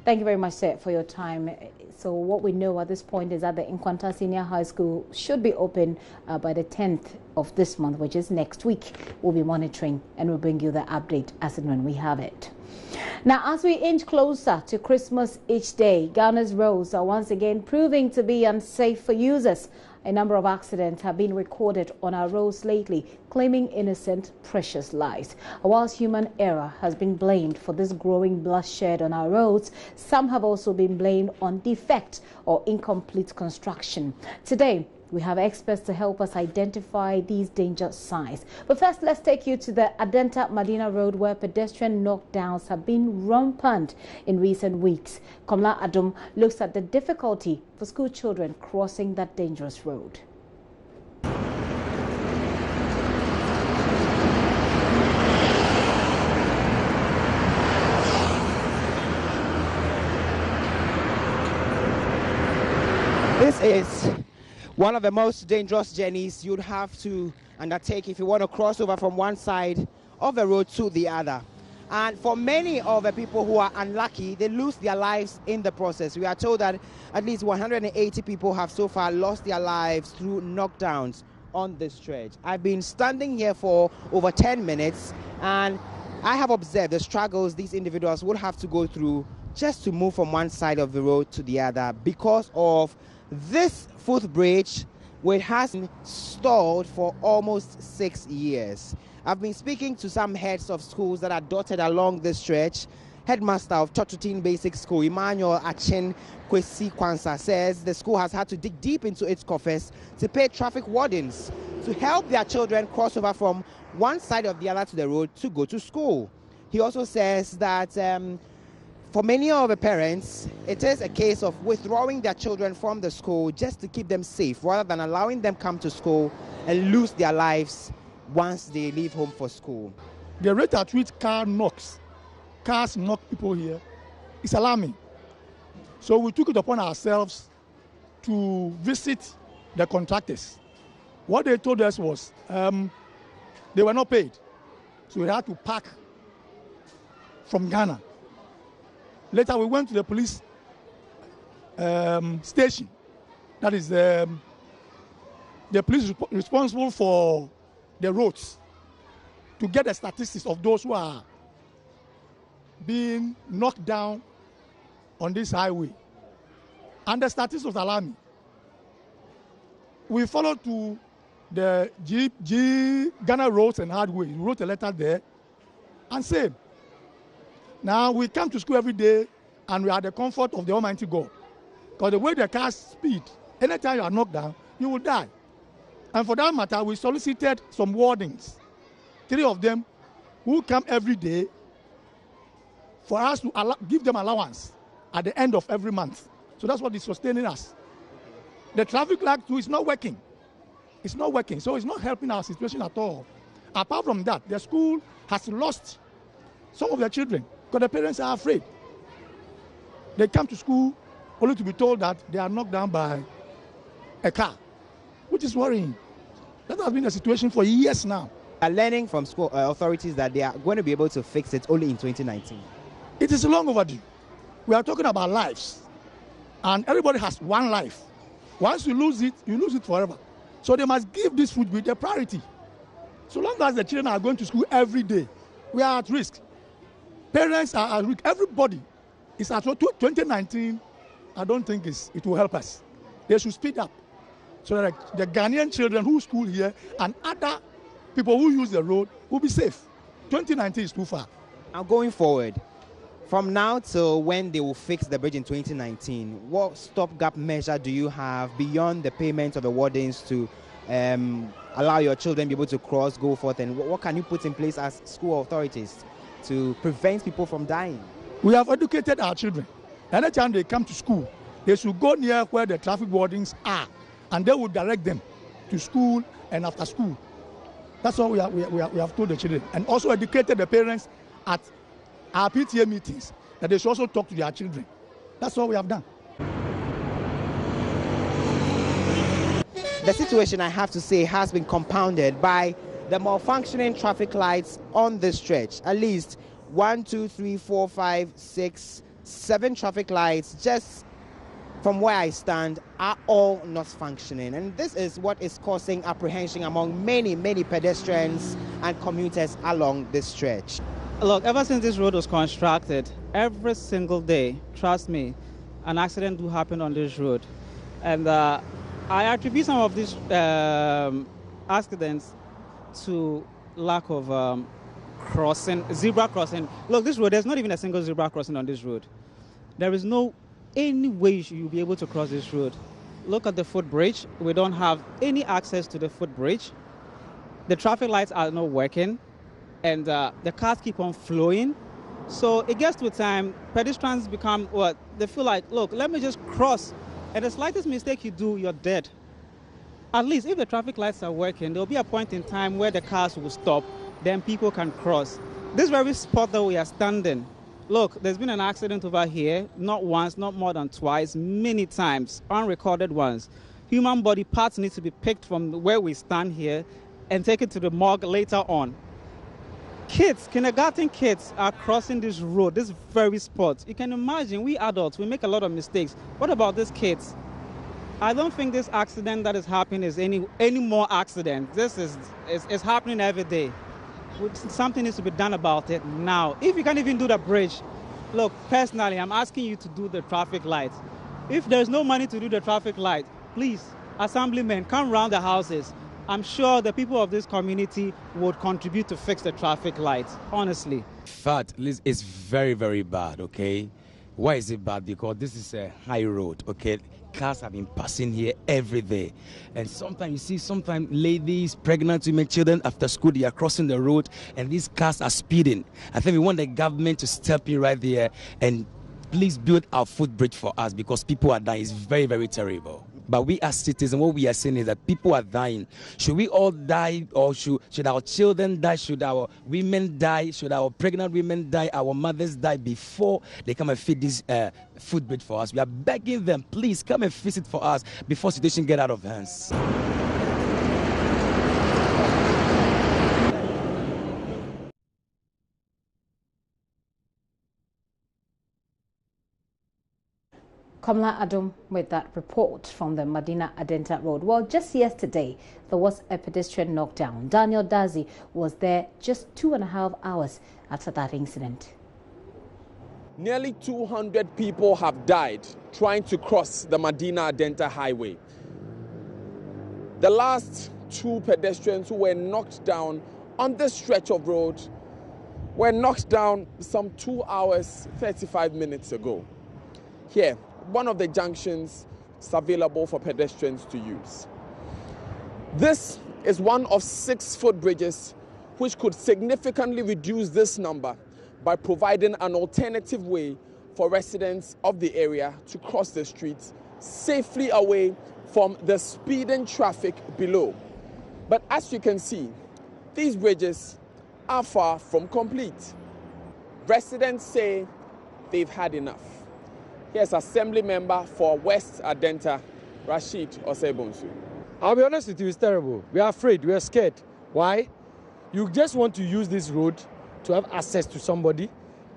Thank you very much, sir, for your time. So what we know at this point is that the Nkwanta Senior High School should be open by the 10th of this month, which is next week. We'll be monitoring and we'll bring you the update as and when we have it. Now, as we inch closer to Christmas each day, Ghana's roads are once again proving to be unsafe for users. A number of accidents have been recorded on our roads lately, claiming innocent, precious lives. Whilst human error has been blamed for this growing bloodshed on our roads, some have also been blamed on defect or incomplete construction. Today, we have experts to help us identify these danger signs. But first, let's take you to the Adenta-Madina road, where pedestrian knockdowns have been rampant in recent weeks. Komla Adom looks at the difficulty for school children crossing that dangerous road. This is one of the most dangerous journeys you'd have to undertake if you want to cross over from one side of the road to the other. And for many of the people who are unlucky, they lose their lives in the process. We are told that at least 180 people have so far lost their lives through knockdowns on this stretch. I've been standing here for over 10 minutes and I have observed the struggles these individuals would have to go through just to move from one side of the road to the other because of this footbridge, which has been stalled for almost 6 years. I've been speaking to some heads of schools that are dotted along this stretch. Headmaster of Chotutin Basic School, Emmanuel Achin Kwesi Kwansa, says the school has had to dig deep into its coffers to pay traffic wardens to help their children cross over from one side of the other to the road to go to school. He also says that for many of the parents, it is a case of withdrawing their children from the school just to keep them safe rather than allowing them come to school and lose their lives once they leave home for school. The rate at which cars knock people here is alarming. So we took it upon ourselves to visit the contractors. What they told us was they were not paid. So we had to pack from Ghana. Later, we went to the police station. That is the police responsible for the roads, to get the statistics of those who are being knocked down on this highway. And the statistics was alarming. We followed to the Ghana Roads and Hardway. We wrote a letter there and said, now we come to school every day and we are the comfort of the Almighty God. Because the way the cars speed, anytime you are knocked down, you will die. And for that matter, we solicited some wardens, 3 of them, who come every day for us to give them allowance at the end of every month. So that's what is sustaining us. The traffic light too is not working. It's not working, so it's not helping our situation at all. Apart from that, the school has lost some of their children because the parents are afraid. They come to school only to be told that they are knocked down by a car, which is worrying. That has been the situation for years now. Are learning from school authorities that they are going to be able to fix it only in 2019. It is long overdue. We are talking about lives, and everybody has one life. Once you lose it forever. So they must give this footbridge a priority. So long as the children are going to school every day, we are at risk. Parents are at risk. Everybody is at risk. 2019, I don't think it will help us. They should speed up so that the Ghanaian children who school here and other people who use the road will be safe. 2019 is too far. Now going forward, from now till when they will fix the bridge in 2019, what stopgap measure do you have beyond the payment of the wardens to allow your children to be able to cross, go forth, and what can you put in place as school authorities to prevent people from dying? We have educated our children. Anytime they come to school, they should go near where the traffic wardens are, and they will direct them to school and after school. That's what we have told the children, and also educated the parents at our PTA meetings that they should also talk to their children. That's what we have done. The situation, I have to say, has been compounded by the malfunctioning traffic lights on this stretch. At least 1, 2, 3, 4, 5, 6, 7 traffic lights just from where I stand are all not functioning, and this is what is causing apprehension among many pedestrians and commuters along this stretch. Look, ever since this road was constructed, every single day, trust me, an accident do happen on this road. And I attribute some of these accidents to lack of zebra crossing. Look, this road, there's not even a single zebra crossing on this road. There is no any way you'll be able to cross this road. Look at the footbridge. We don't have any access to the footbridge. The traffic lights are not working, and the cars keep on flowing. So it gets to a time, pedestrians become what? They feel like, look, let me just cross. And the slightest mistake you do, you're dead. At least if the traffic lights are working, there'll be a point in time where the cars will stop, then people can cross. This very spot that we are standing, look, there's been an accident over here, not once, not more than twice, many times, unrecorded ones. Human body parts need to be picked from where we stand here and taken to the morgue later on. Kids, kindergarten kids are crossing this road, this very spot. You can imagine, we adults, we make a lot of mistakes. What about these kids? I don't think this accident that is happening is any more accident. This is happening every day. Something needs to be done about it now. If you can't even do the bridge, look, personally, I'm asking you to do the traffic light. If there's no money to do the traffic light, please, assemblymen, come around the houses. I'm sure the people of this community would contribute to fix the traffic lights, honestly. In fact, it's very, very bad, okay? Why is it bad? Because this is a high road, okay? Cars have been passing here every day. And sometimes you see, ladies, pregnant women, children after school, they are crossing the road and these cars are speeding. I think we want the government to step in right there and please build our footbridge for us because people are dying. It's very, very terrible. But we as citizens, what we are saying is that people are dying. Should we all die, or should our children die? Should our women die? Should our pregnant women die? Our mothers die before they come and feed this footbridge for us? We are begging them, please come and fix it for us before situation get out of hands. Komla Adom with that report from the Madina Adenta Road. Well, just yesterday, there was a pedestrian knockdown. Daniel Dazi was there just 2.5 hours after that incident. Nearly 200 people have died trying to cross the Madina Adenta highway. The last 2 pedestrians who were knocked down on this stretch of road were knocked down some 2 hours, 35 minutes ago. Here, one of the junctions is available for pedestrians to use. This is one of 6 footbridges which could significantly reduce this number by providing an alternative way for residents of the area to cross the streets safely away from the speeding traffic below. But as you can see, these bridges are far from complete. Residents say they've had enough. Here's Assembly Member for West Adenta, Rashid Osebonsu. I'll be honest with you, it's terrible. We are afraid, we are scared. Why? You just want to use this road to have access to somebody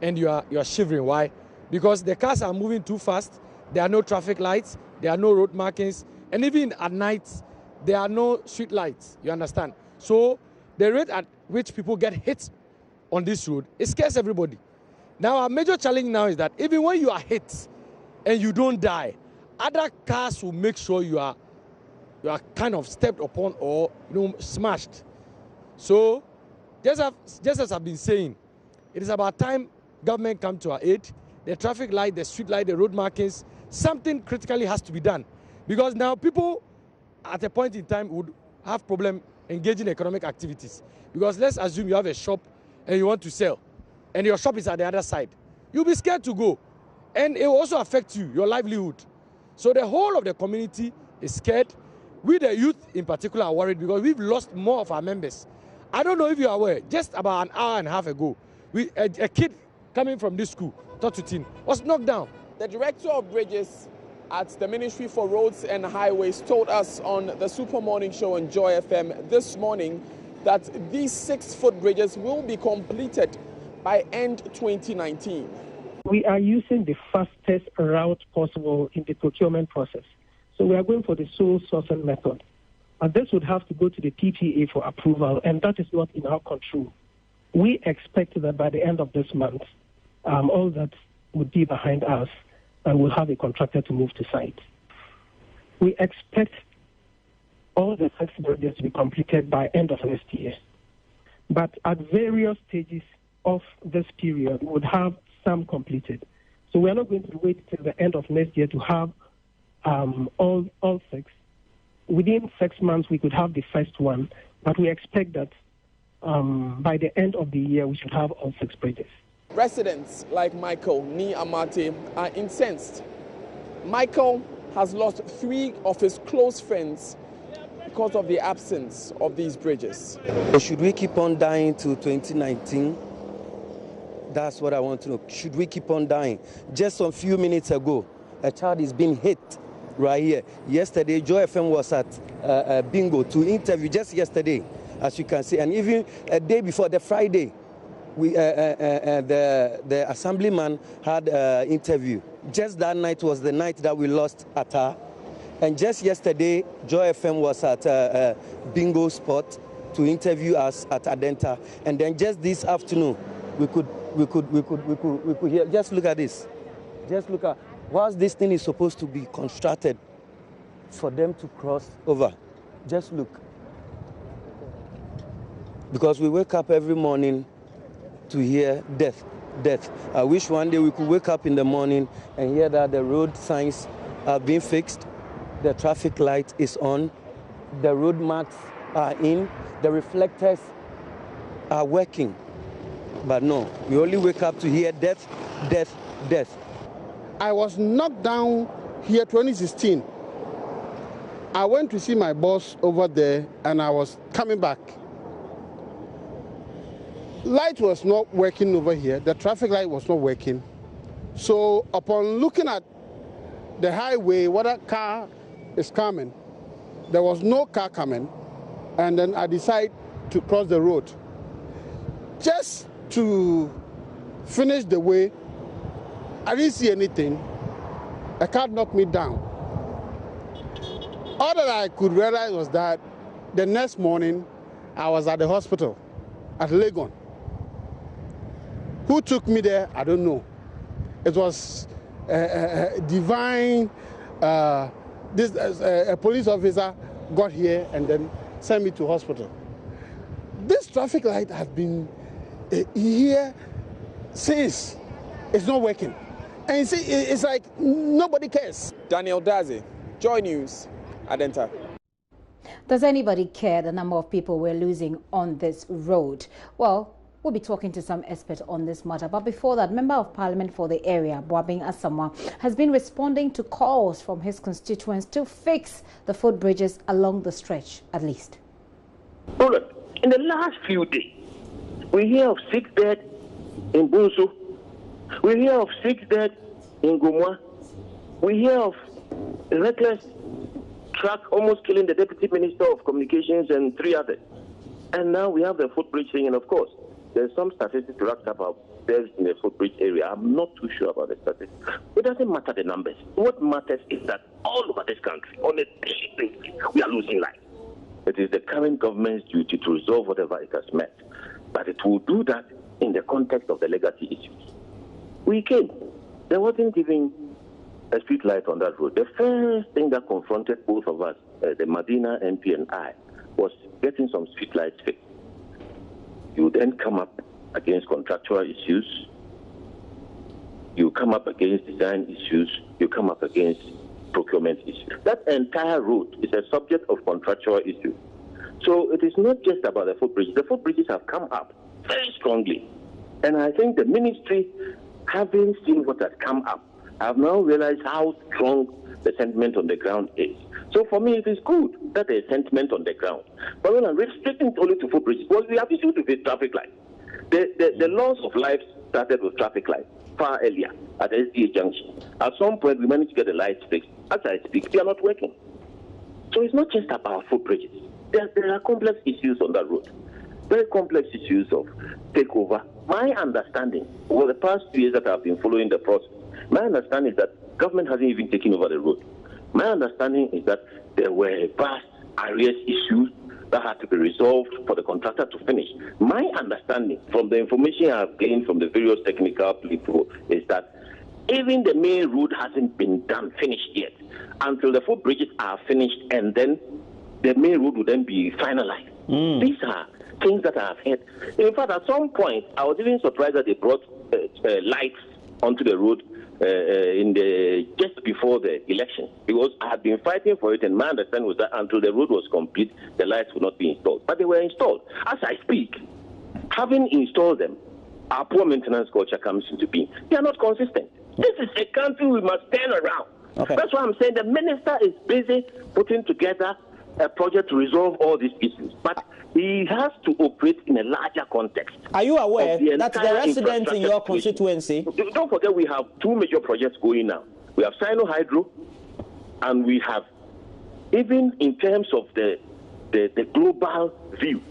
and you are shivering. Why? Because the cars are moving too fast, there are no traffic lights, there are no road markings, and even at night, there are no street lights, you understand? So the rate at which people get hit on this road, it scares everybody. Now our major challenge now is that even when you are hit, and you don't die, other cars will make sure you are kind of stepped upon or smashed. So just as I've been saying, it is about time government come to our aid. The traffic light, the street light, the road markings, something critically has to be done. Because now people at a point in time would have problem engaging in economic activities. Because let's assume you have a shop and you want to sell and your shop is at the other side. You'll be scared to go. And it will also affect you, your livelihood. So the whole of the community is scared. We, the youth in particular, are worried because we've lost more of our members. I don't know if you are aware, just about an hour and a half ago, a kid coming from this school, Totutin, was knocked down. The Director of Bridges at the Ministry for Roads and Highways told us on the Super Morning Show on Joy FM this morning that these 6 footbridges will be completed by end 2019. We are using the fastest route possible in the procurement process. So we are going for the sole sourcing method. And this would have to go to the PPA for approval, and that is not in our control. We expect that by the end of this month, all that would be behind us, and we'll have a contractor to move to site. We expect all the 6 bridges to be completed by end of next year. But at various stages of this period, we would have some completed. So we are not going to wait till the end of next year to have all 6. Within 6 months, we could have the first one, but we expect that by the end of the year, we should have all 6 bridges. Residents like Michael Ni Amate are incensed. Michael has lost 3 of his close friends because of the absence of these bridges. Should we keep on dying to 2019? That's what I want to know. Should we keep on dying? Just a few minutes ago, a child is being hit right here. Yesterday, Joy FM was at Bingo to interview, just yesterday, as you can see. And even a day before, the Friday, the assemblyman had an interview. Just that night was the night that we lost Atta. And just yesterday, Joy FM was at Bingo spot to interview us at Adenta. And then just this afternoon, we could hear. Just look at this. Just look at, whilst this thing is supposed to be constructed for them to cross over. Just look. Because we wake up every morning to hear death. I wish one day we could wake up in the morning and hear that the road signs are being fixed, the traffic light is on, the road marks are in, the reflectors are working. But no, we only wake up to hear death. I was knocked down here 2016. I went to see my boss over there and I was coming back. Light was not working over here. The traffic light was not working. So upon looking at the highway, what a car is coming, there was no car coming. And then I decided to cross the road. Just to finish the way, I didn't see anything. A car knocked me down. All that I could realize was that the next morning, I was at the hospital at Legon. Who took me there, I don't know. It was divine, a police officer got here and then sent me to hospital. This traffic light has been here since. It's not working. And you see, it's like nobody cares. Daniel Daze, Joy News, Adenta. Does anybody care the number of people we're losing on this road? Well, we'll be talking to some experts on this matter. But before that, Member of Parliament for the area, Boabing Asamoah, has been responding to calls from his constituents to fix the footbridges along the stretch, at least. Well, in the last few days, we hear of 6 dead in Bunsu. We hear of 6 dead in Gumwa. We hear of a reckless truck almost killing the Deputy Minister of Communications and 3 others. And now we have the footbridge thing, and of course, there's some statistics wrapped up about deaths in the footbridge area. I'm not too sure about the statistics. It doesn't matter the numbers. What matters is that all over this country, on a daily basis, we are losing lives. It is the current government's duty to resolve whatever it has met. But it will do that in the context of the legacy issues. We came. There wasn't even a street light on that road. The first thing that confronted both of us, the Madina MP and I, was getting some street lights fixed. You then come up against contractual issues. You come up against design issues. You come up against procurement issues. That entire route is a subject of contractual issues. So it is not just about the footbridges. The footbridges have come up very strongly. And I think the ministry, having seen what has come up, have now realized how strong the sentiment on the ground is. So for me, it is good that there is sentiment on the ground. But when I'm restricting only to footbridges, well, we have issues with traffic lights. The loss of lives started with traffic lights far earlier at SDA Junction. At some point, we managed to get the lights fixed. As I speak, they are not working. So it's not just about footbridges. There are complex issues on that road. Very complex issues of takeover my understanding, over the past 2 years that I've been following the process, my understanding is that government hasn't even taken over the road. My understanding is that there were vast arrears issues that had to be resolved for the contractor to finish. My understanding from the information I've gained from the various technical people is that even the main road hasn't been finished yet. Until the footbridges are finished, and then the main road will then be finalized. These are things that I've heard. In fact, at some point, I was even surprised that they brought lights onto the road just before the election, because I had been fighting for it, and my understanding was that until the road was complete, the lights would not be installed. But they were installed. As I speak, having installed them, our poor maintenance culture comes into being. They are not consistent. This is a country we must turn around. Okay. That's why I'm saying the minister is busy putting together a project to resolve all these issues, but he has to operate in a larger context. Are you aware that the residents in your constituency? Don't forget, we have two major projects going now. We have Sino Hydro, and we have, even in terms of the global view,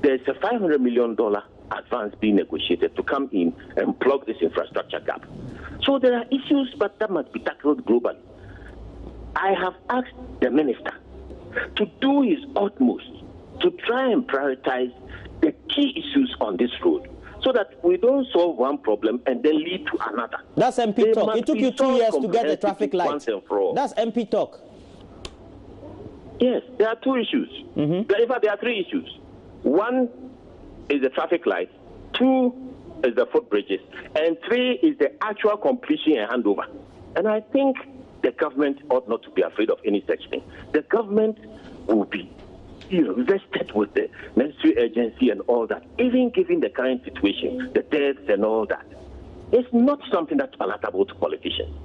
there's a $500 million advance being negotiated to come in and plug this infrastructure gap. So there are issues, but that must be tackled globally. I have asked the minister to do his utmost to try and prioritize the key issues on this road, so that we don't solve one problem and then lead to another. That's MP talk. It took you 2 years to get the traffic light. That's MP talk. Yes, there are two issues. In fact, there are three issues. One is the traffic light, two is the footbridges, and three is the actual completion and handover. And I think the government ought not to be afraid of any such thing. The government will be vested with the necessary urgency and all that, even given the current situation, the deaths and all that. It's not something that's palatable to politicians.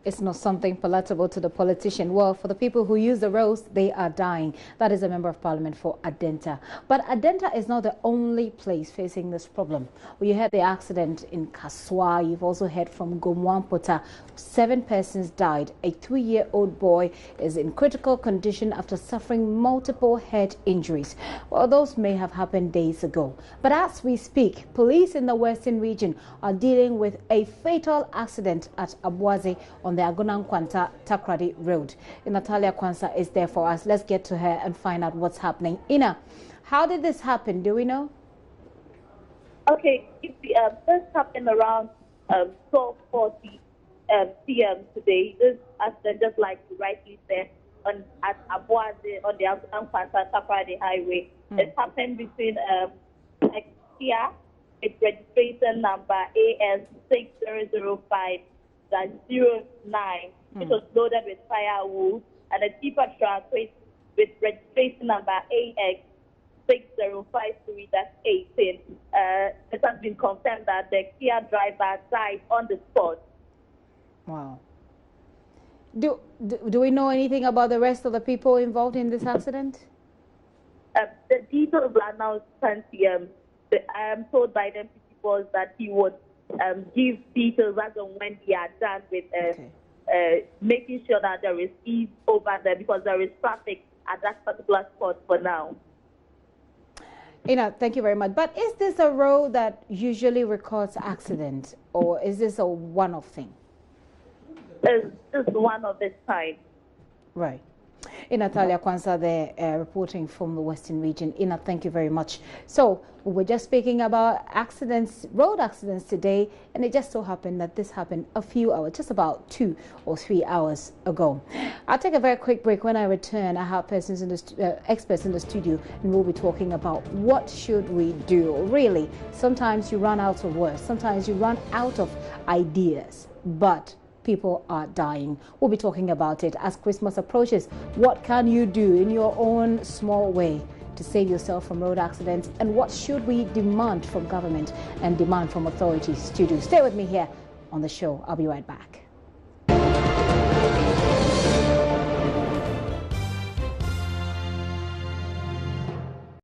It's not something palatable to the politician. Well, for the people who use the roads, they are dying. That is a member of parliament for Adenta. But Adenta is not the only place facing this problem. Well, you heard the accident in Kaswa. You've also heard from Gomwampota. 7 persons died. A 3-year-old boy is in critical condition after suffering multiple head injuries. Well, those may have happened days ago. But as we speak, police in the western region are dealing with a fatal accident at Abuaze on the Agunang-Kwanta Takrady Road. Natalia Kwanza is there for us. Let's get to her and find out what's happening. Ina, how did this happen? Do we know? Okay, this happened around 12:40 p.m. today. This accident, just like you rightly said, at Abuaze on the Agunang-Kwanta Takrady Highway. It happened between a Kia with registration number AS6005. 09. It was loaded with firewood, and a tipper truck with registration number AX6053-18. It has been confirmed that the Kia driver died on the spot. Wow. Do we know anything about the rest of the people involved in this accident? The details are now sent. I am told by the people that he would give details as and when we are done with making sure that there is ease over there, because there is traffic at that particular spot for now. Thank you very much. But is this a road that usually records accidents, or is this a one-off thing? It's just one of its kind. Right. Natalia Kwanza there, reporting from the Western region. Ina, thank you very much. So we were just speaking about accidents, road accidents today, and it just so happened that this happened a few hours, just about 2 or 3 hours ago. I'll take a very quick break. When I return, I have experts in the studio, and we'll be talking about what should we do. Really, sometimes you run out of words, sometimes you run out of ideas, but people are dying. We'll be talking about it as Christmas approaches. What can you do in your own small way to save yourself from road accidents, and what should we demand from government and demand from authorities to do? Stay with me here on the show. I'll be right back.